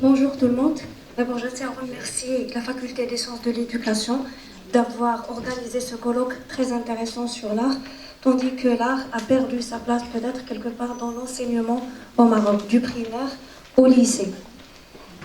Bonjour tout le monde. D'abord, je tiens à remercier la Faculté des sciences de l'éducation d'avoir organisé ce colloque très intéressant sur l'art, tandis que l'art a perdu sa place peut-être quelque part dans l'enseignement au Maroc, du primaire au lycée.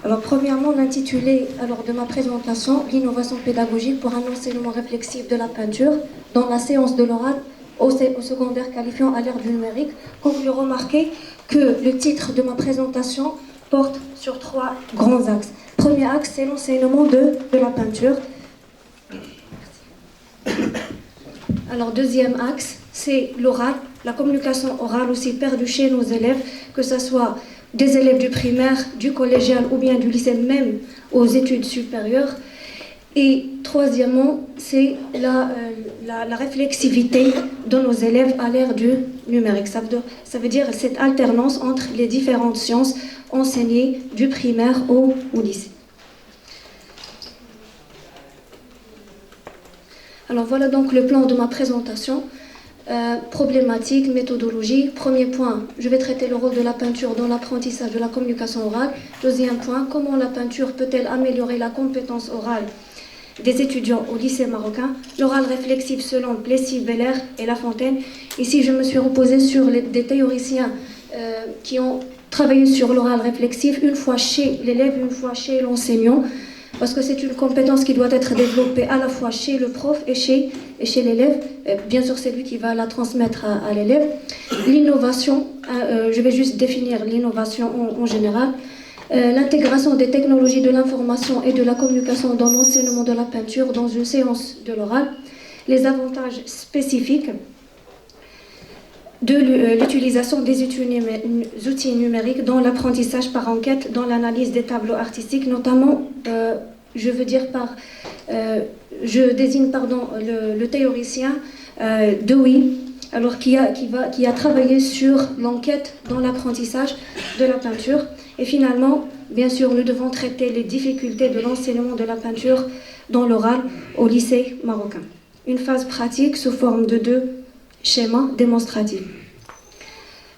Alors, premièrement, l'intitulé de ma présentation, l'innovation pédagogique pour un enseignement réflexif de la peinture dans la séance de l'oral au secondaire qualifiant à l'ère du numérique. Comme vous le remarquez que le titre de ma présentation porte sur 3 grands axes. Premier axe, c'est l'enseignement de la peinture. Alors, deuxième axe, c'est l'oral, la communication orale aussi perdue chez nos élèves, que ce soit des élèves du primaire, du collégial ou bien du lycée, même aux études supérieures. Et troisièmement, c'est la réflexivité de nos élèves à l'ère du numérique. Ça veut dire cette alternance entre les différentes sciences enseignées du primaire au lycée. Alors voilà donc le plan de ma présentation. Problématique, méthodologie. Premier point, je vais traiter le rôle de la peinture dans l'apprentissage de la communication orale. Deuxième point, comment la peinture peut-elle améliorer la compétence orale des étudiants au lycée marocain. L'oral réflexif selon Plessis, Beller et La Fontaine. Ici, je me suis reposée sur des théoriciens qui ont travaillé sur l'oral réflexif, une fois chez l'élève, une fois chez l'enseignant, parce que c'est une compétence qui doit être développée à la fois chez le prof et chez l'élève. Bien sûr, c'est lui qui va la transmettre à l'élève. L'innovation, je vais juste définir l'innovation en général. L'intégration des technologies de l'information et de la communication dans l'enseignement de la peinture dans une séance de l'oral. Les avantages spécifiques de l'utilisation des outils numériques dans l'apprentissage par enquête, dans l'analyse des tableaux artistiques, notamment, je désigne le théoricien Dewey, alors qui a travaillé sur l'enquête dans l'apprentissage de la peinture. Et finalement, bien sûr, nous devons traiter les difficultés de l'enseignement de la peinture dans l'oral au lycée marocain. Une phase pratique sous forme de 2 schémas démonstratifs.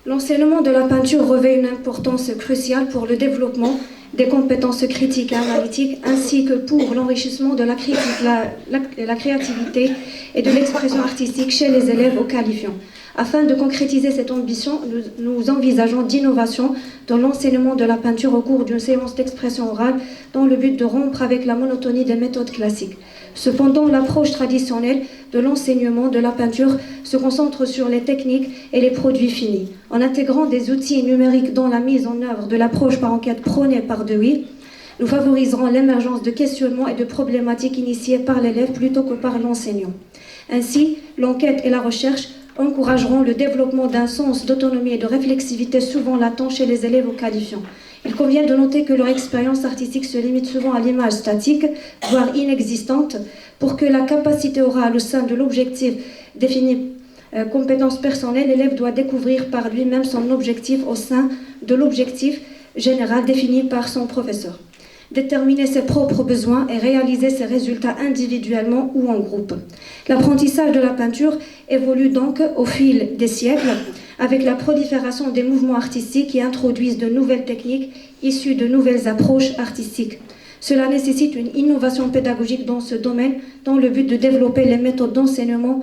L'enseignement de la peinture revêt une importance cruciale pour le développement des compétences critiques et analytiques, ainsi que pour l'enrichissement de la créativité et de l'expression artistique chez les élèves au qualifiant. Afin de concrétiser cette ambition, nous envisageons d'innovation dans l'enseignement de la peinture au cours d'une séance d'expression orale dans le but de rompre avec la monotonie des méthodes classiques. Cependant, l'approche traditionnelle de l'enseignement de la peinture se concentre sur les techniques et les produits finis. En intégrant des outils numériques dans la mise en œuvre de l'approche par enquête prônée par Dewey, nous favoriserons l'émergence de questionnements et de problématiques initiées par l'élève plutôt que par l'enseignant. Ainsi, l'enquête et la recherche encourageront le développement d'un sens d'autonomie et de réflexivité souvent latent chez les élèves au qualifiant. Il convient de noter que leur expérience artistique se limite souvent à l'image statique, voire inexistante, pour que la capacité orale au sein de l'objectif défini compétence personnelle, l'élève doit découvrir par lui-même son objectif au sein de l'objectif général défini par son professeur. Déterminer ses propres besoins et réaliser ses résultats individuellement ou en groupe. L'apprentissage de la peinture évolue donc au fil des siècles avec la prolifération des mouvements artistiques qui introduisent de nouvelles techniques issues de nouvelles approches artistiques. Cela nécessite une innovation pédagogique dans ce domaine dans le but de développer les méthodes d'enseignement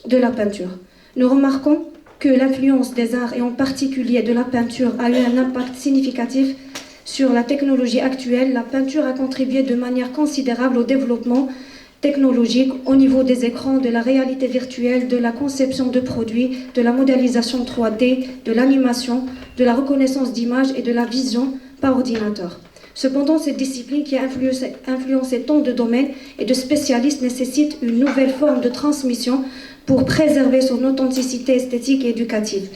de la peinture. Nous remarquons que l'influence des arts et en particulier de la peinture a eu un impact significatif sur la technologie actuelle. La peinture a contribué de manière considérable au développement technologique au niveau des écrans, de la réalité virtuelle, de la conception de produits, de la modélisation 3D, de l'animation, de la reconnaissance d'images et de la vision par ordinateur. Cependant, cette discipline qui a influencé tant de domaines et de spécialistes nécessite une nouvelle forme de transmission pour préserver son authenticité esthétique et éducative.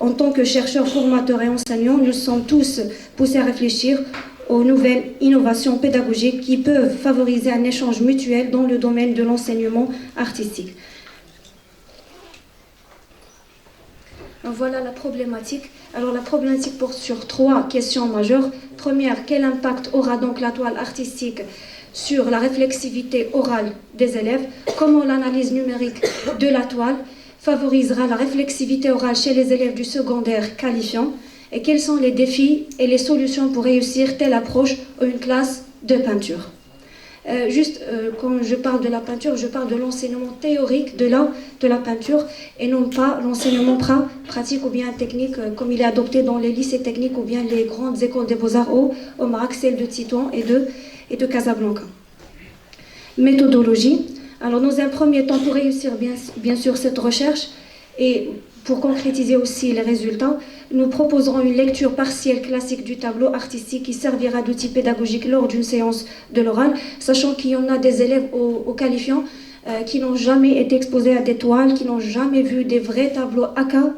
En tant que chercheurs, formateurs et enseignants, nous sommes tous poussés à réfléchir aux nouvelles innovations pédagogiques qui peuvent favoriser un échange mutuel dans le domaine de l'enseignement artistique. Donc voilà la problématique. Alors la problématique porte sur 3 questions majeures. Première, quel impact aura donc la toile artistique sur la réflexivité orale des élèves? Comment l'analyse numérique de la toile favorisera la réflexivité orale chez les élèves du secondaire qualifiant? et quels sont les défis et les solutions pour réussir telle approche ou une classe de peinture. Quand je parle de la peinture, je parle de l'enseignement théorique de la peinture et non pas l'enseignement pratique ou bien technique comme il est adopté dans les lycées techniques ou bien les grandes écoles des beaux-arts au Maroc, celles de Tétouan et de Casablanca. Méthodologie. Alors dans un premier temps, pour réussir bien sûr cette recherche et pour concrétiser aussi les résultats, nous proposerons une lecture partielle classique du tableau artistique qui servira d'outil pédagogique lors d'une séance de l'oral, sachant qu'il y en a des élèves au qualifiant qui n'ont jamais été exposés à des toiles, qui n'ont jamais vu des vrais tableaux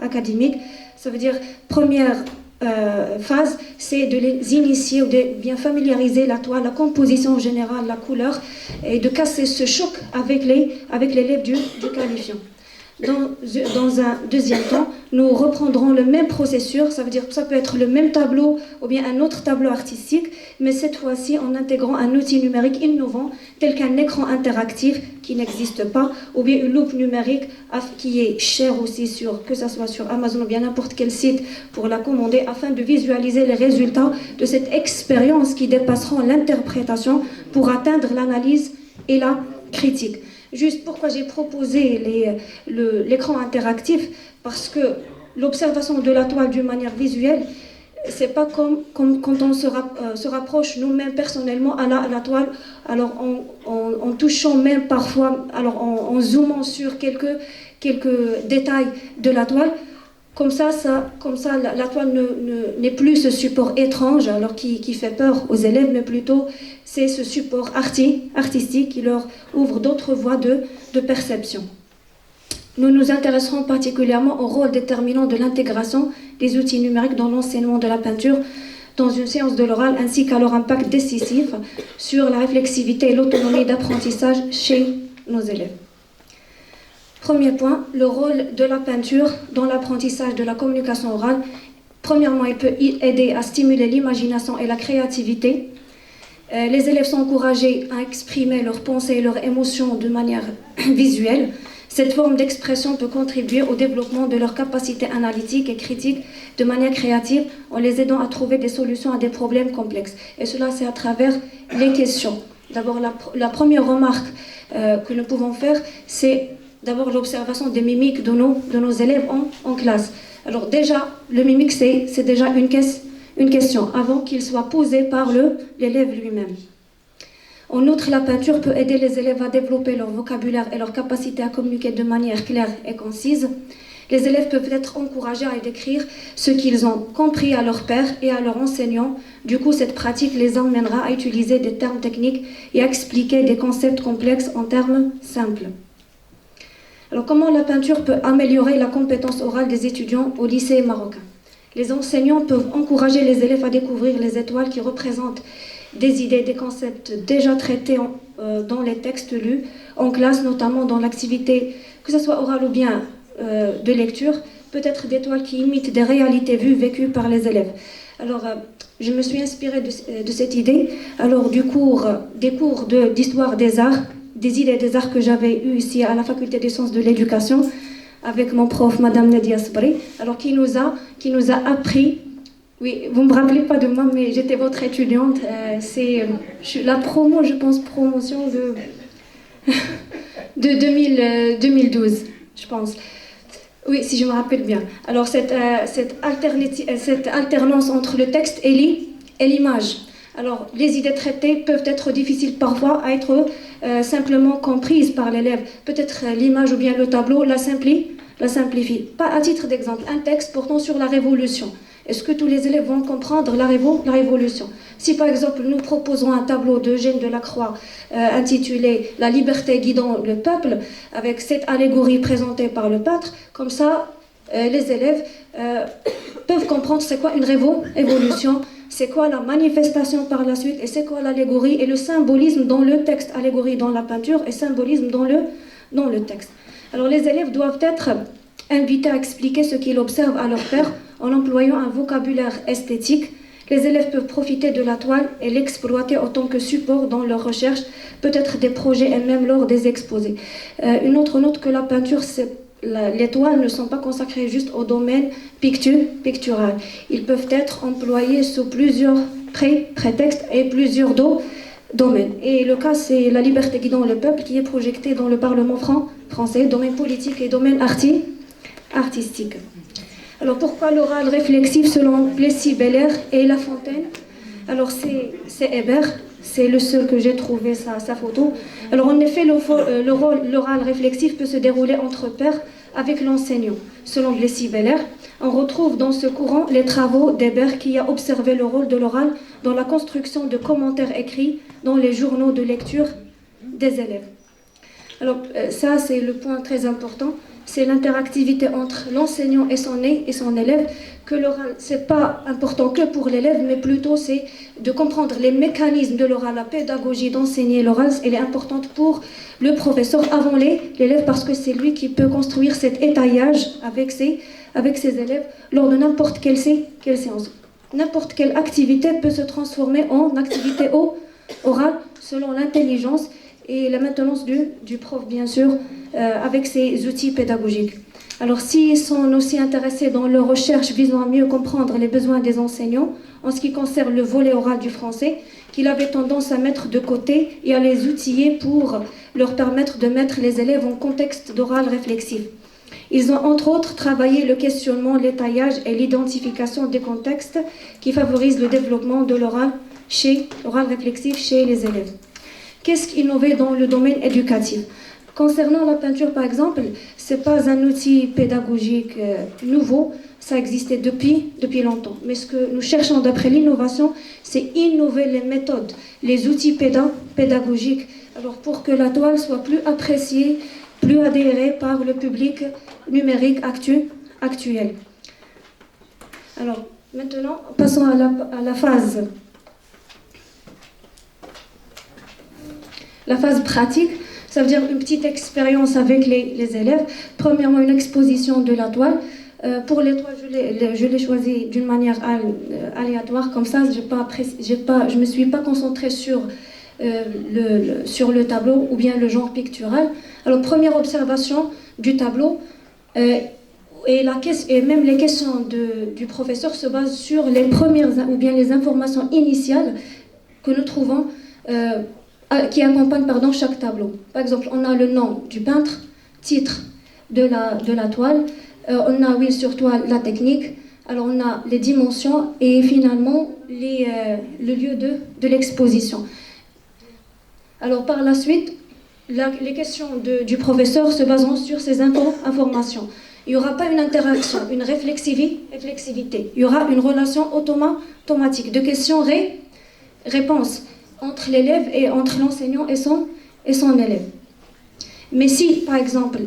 académiques. Ça veut dire, première phase, c'est de les initier ou de bien familiariser la toile, la composition générale, la couleur, et de casser ce choc avec l'élève du qualifiant. Dans un deuxième temps, nous reprendrons le même processus, ça veut dire que ça peut être le même tableau ou bien un autre tableau artistique, mais cette fois-ci en intégrant un outil numérique innovant tel qu'un écran interactif qui n'existe pas, ou bien une loupe numérique qui est chère aussi, que ce soit sur Amazon ou bien n'importe quel site pour la commander, afin de visualiser les résultats de cette expérience qui dépasseront l'interprétation pour atteindre l'analyse et la critique. Juste pourquoi j'ai proposé l'écran interactif, parce que l'observation de la toile d'une manière visuelle, c'est pas comme quand on se rapproche nous-mêmes personnellement à la toile, alors en touchant même parfois, alors en zoomant sur quelques détails de la toile. Comme ça, la toile n'est plus ce support étrange, alors qui fait peur aux élèves, mais plutôt c'est ce support artistique qui leur ouvre d'autres voies de perception. Nous nous intéresserons particulièrement au rôle déterminant de l'intégration des outils numériques dans l'enseignement de la peinture dans une séance de l'oral, ainsi qu'à leur impact décisif sur la réflexivité et l'autonomie d'apprentissage chez nos élèves. Premier point, le rôle de la peinture dans l'apprentissage de la communication orale. Premièrement, il peut aider à stimuler l'imagination et la créativité. Les élèves sont encouragés à exprimer leurs pensées et leurs émotions de manière visuelle. Cette forme d'expression peut contribuer au développement de leurs capacités analytiques et critiques de manière créative en les aidant à trouver des solutions à des problèmes complexes. Et cela, c'est à travers les questions. D'abord, la première remarque que nous pouvons faire, c'est d'abord l'observation des mimiques de nos élèves en classe. Alors déjà, le mimique, c'est déjà une question avant qu'il soit posé par l'élève lui-même. En outre, la peinture peut aider les élèves à développer leur vocabulaire et leur capacité à communiquer de manière claire et concise. Les élèves peuvent être encouragés à décrire ce qu'ils ont compris à leur père et à leurs enseignants. Du coup, cette pratique les emmènera à utiliser des termes techniques et à expliquer des concepts complexes en termes simples. Alors, comment la peinture peut améliorer la compétence orale des étudiants au lycée marocain? Les enseignants peuvent encourager les élèves à découvrir les étoiles qui représentent des idées, des concepts déjà traités dans les textes lus en classe, notamment dans l'activité, que ce soit orale ou bien de lecture, peut-être d'étoiles qui imitent des réalités vues, vécues par les élèves. Alors, je me suis inspirée de cette idée. Alors, des cours d'histoire des arts, des idées des arts que j'avais eues ici à la faculté des sciences de l'éducation avec mon prof, Madame Nadia Sbri, alors qui nous a appris, oui, vous ne me rappelez pas de moi, mais j'étais votre étudiante, c'est la promotion de 2012, je pense. Oui, si je me rappelle bien. Alors, cette alternance entre le texte et l'image. Alors, les idées traitées peuvent être difficiles parfois à être simplement comprises par l'élève. Peut-être l'image ou bien le tableau la simplifie. Pas à titre d'exemple, un texte portant sur la Révolution. Est-ce que tous les élèves vont comprendre la Révolution? Si par exemple nous proposons un tableau d'Eugène Delacroix intitulé « La liberté guidant le peuple » avec cette allégorie présentée par le peintre, comme ça les élèves peuvent comprendre c'est quoi une révolution, c'est quoi la manifestation par la suite et c'est quoi l'allégorie et le symbolisme dans le texte, allégorie dans la peinture et symbolisme dans le texte. Alors les élèves doivent être invités à expliquer ce qu'ils observent à leur père en employant un vocabulaire esthétique. Les élèves peuvent profiter de la toile et l'exploiter autant que support dans leurs recherches, peut-être des projets et même lors des exposés. Une autre note que la peinture, c'est les toiles ne sont pas consacrées juste au domaine pictural. Ils peuvent être employés sous plusieurs prétextes et plusieurs domaines. Et le cas, c'est la liberté guidant le peuple qui est projetée dans le Parlement français, domaine politique et domaine artistique. Alors pourquoi l'oral réflexif selon Plessis-Belair et La Fontaine? Alors c'est Hébert, c'est le seul que j'ai trouvé sa photo. Alors en effet, l'oral réflexif peut se dérouler entre pairs avec l'enseignant. Selon Plessis-Belair, on retrouve dans ce courant les travaux d'Hébert qui a observé le rôle de l'oral dans la construction de commentaires écrits dans les journaux de lecture des élèves. Alors ça, c'est le point très important. C'est l'interactivité entre l'enseignant et son élève, que l'oral, c'est pas important que pour l'élève, mais plutôt c'est de comprendre les mécanismes de l'oral, la pédagogie d'enseigner l'oral, elle est importante pour le professeur avant l'élève, parce que c'est lui qui peut construire cet étayage avec ses élèves lors de n'importe quelle séance. N'importe quelle activité peut se transformer en activité orale selon l'intelligence et la maintenance du prof, bien sûr, avec ses outils pédagogiques. Alors, s'ils sont aussi intéressés dans leur recherche visant à mieux comprendre les besoins des enseignants en ce qui concerne le volet oral du français, qu'ils avaient tendance à mettre de côté et à les outiller pour leur permettre de mettre les élèves en contexte d'oral réflexif. Ils ont entre autres travaillé le questionnement, l'étayage et l'identification des contextes qui favorisent le développement de l'oral réflexif chez les élèves. Qu'est-ce qu'innover dans le domaine éducatif? Concernant la peinture, par exemple, ce n'est pas un outil pédagogique nouveau, ça existait depuis longtemps. Mais ce que nous cherchons d'après l'innovation, c'est innover les méthodes, les outils pédagogiques, alors pour que la toile soit plus appréciée, plus adhérée par le public numérique actuel. Alors, maintenant, passons à la phase pratique. Ça veut dire une petite expérience avec les élèves. Premièrement, une exposition de la toile. Pour les toiles, je l'ai choisi d'une manière aléatoire, comme ça, je ne me suis pas concentrée sur le tableau ou bien le genre pictural. Alors, première observation du tableau, et même les questions du professeur se basent sur les premières ou bien les informations initiales que nous trouvons qui accompagnent chaque tableau. Par exemple, on a le nom du peintre, titre de la toile, on a, oui, sur toile, la technique, alors on a les dimensions et finalement le lieu de l'exposition. Alors par la suite, les questions du professeur se baseront sur ces informations. Il n'y aura pas une interaction, une réflexivité. Il y aura une relation automatique de questions-réponses entre l'élève et entre l'enseignant et son élève. Mais si, par exemple,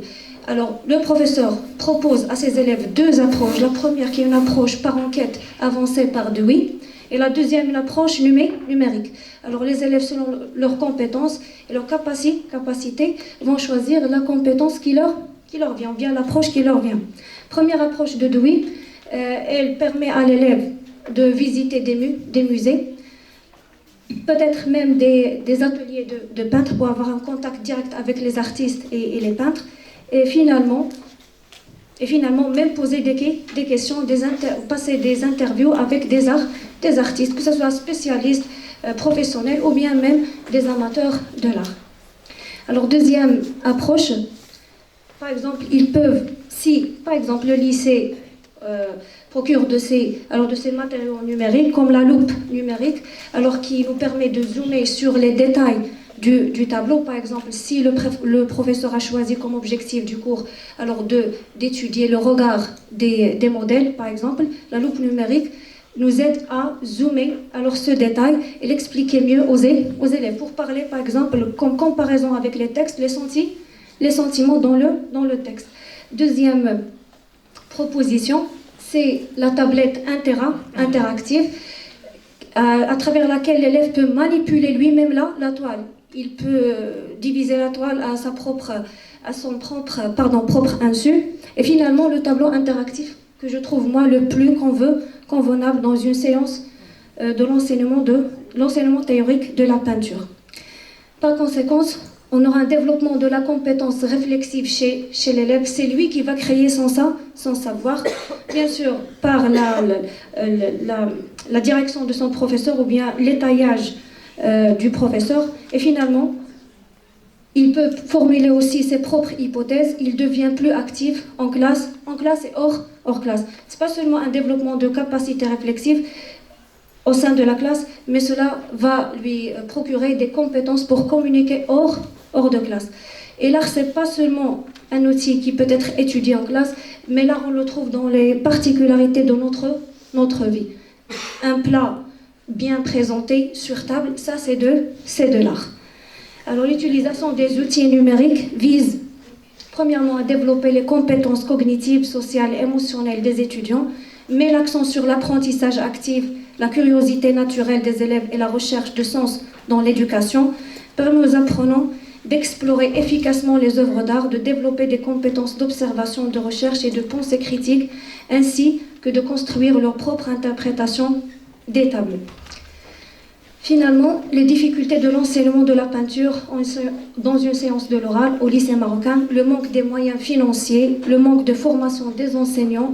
alors, le professeur propose à ses élèves deux approches, la première qui est une approche par enquête avancée par Dewey, et la deuxième une approche numérique. Alors les élèves, selon leurs compétences et leurs capacités, vont choisir la compétence qui leur vient, ou bien l'approche qui leur vient. Première approche de Dewey, elle permet à l'élève de visiter des musées, peut-être même des ateliers de peintres pour avoir un contact direct avec les artistes et les peintres, et finalement même poser des questions, passer des interviews avec des artistes, que ce soit spécialistes, professionnels ou bien même des amateurs de l'art. Alors deuxième approche, par exemple, ils peuvent, si par exemple le lycée procure de ces matériaux numériques, comme la loupe numérique, alors qui nous permet de zoomer sur les détails du tableau. Par exemple, si le professeur a choisi comme objectif du cours alors d'étudier le regard des modèles, par exemple, la loupe numérique nous aide à zoomer alors ce détail et l'expliquer mieux aux élèves. Pour parler, par exemple, comme comparaison avec les textes, les sentiments dans le texte. Deuxième proposition, c'est la tablette interactive à travers laquelle l'élève peut manipuler lui-même la toile. Il peut diviser la toile à son propre insu. Et finalement, le tableau interactif que je trouve moi le plus convenable dans une séance de l'enseignement théorique de la peinture. Par conséquent, On aura un développement de la compétence réflexive chez l'élève. C'est lui qui va créer son savoir, bien sûr, par la direction de son professeur ou bien l'étayage du professeur. Et finalement, il peut formuler aussi ses propres hypothèses. Il devient plus actif en classe et hors classe. Ce n'est pas seulement un développement de capacité réflexive au sein de la classe, mais cela va lui procurer des compétences pour communiquer hors de classe. Et l'art, ce n'est pas seulement un outil qui peut être étudié en classe, mais l'art, on le trouve dans les particularités de notre vie. Un plat bien présenté sur table, ça c'est de l'art. Alors l'utilisation des outils numériques vise premièrement à développer les compétences cognitives, sociales et émotionnelles des étudiants, met l'accent sur l'apprentissage actif, la curiosité naturelle des élèves et la recherche de sens dans l'éducation, permet aux apprenants d'explorer efficacement les œuvres d'art, de développer des compétences d'observation, de recherche et de pensée critique, ainsi que de construire leur propre interprétation des tableaux. Finalement, les difficultés de l'enseignement de la peinture dans une séance de l'oral au lycée marocain, le manque des moyens financiers, le manque de formation des enseignants,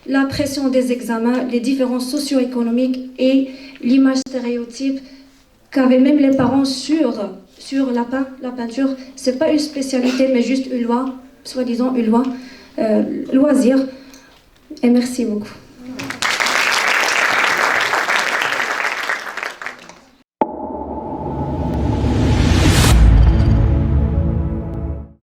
la pression des examens, les différences socio-économiques et l'image stéréotype qu'avaient même les parents sur la peinture. Ce n'est pas une spécialité, mais juste une loi, soi-disant une loi, loisir. Et merci beaucoup.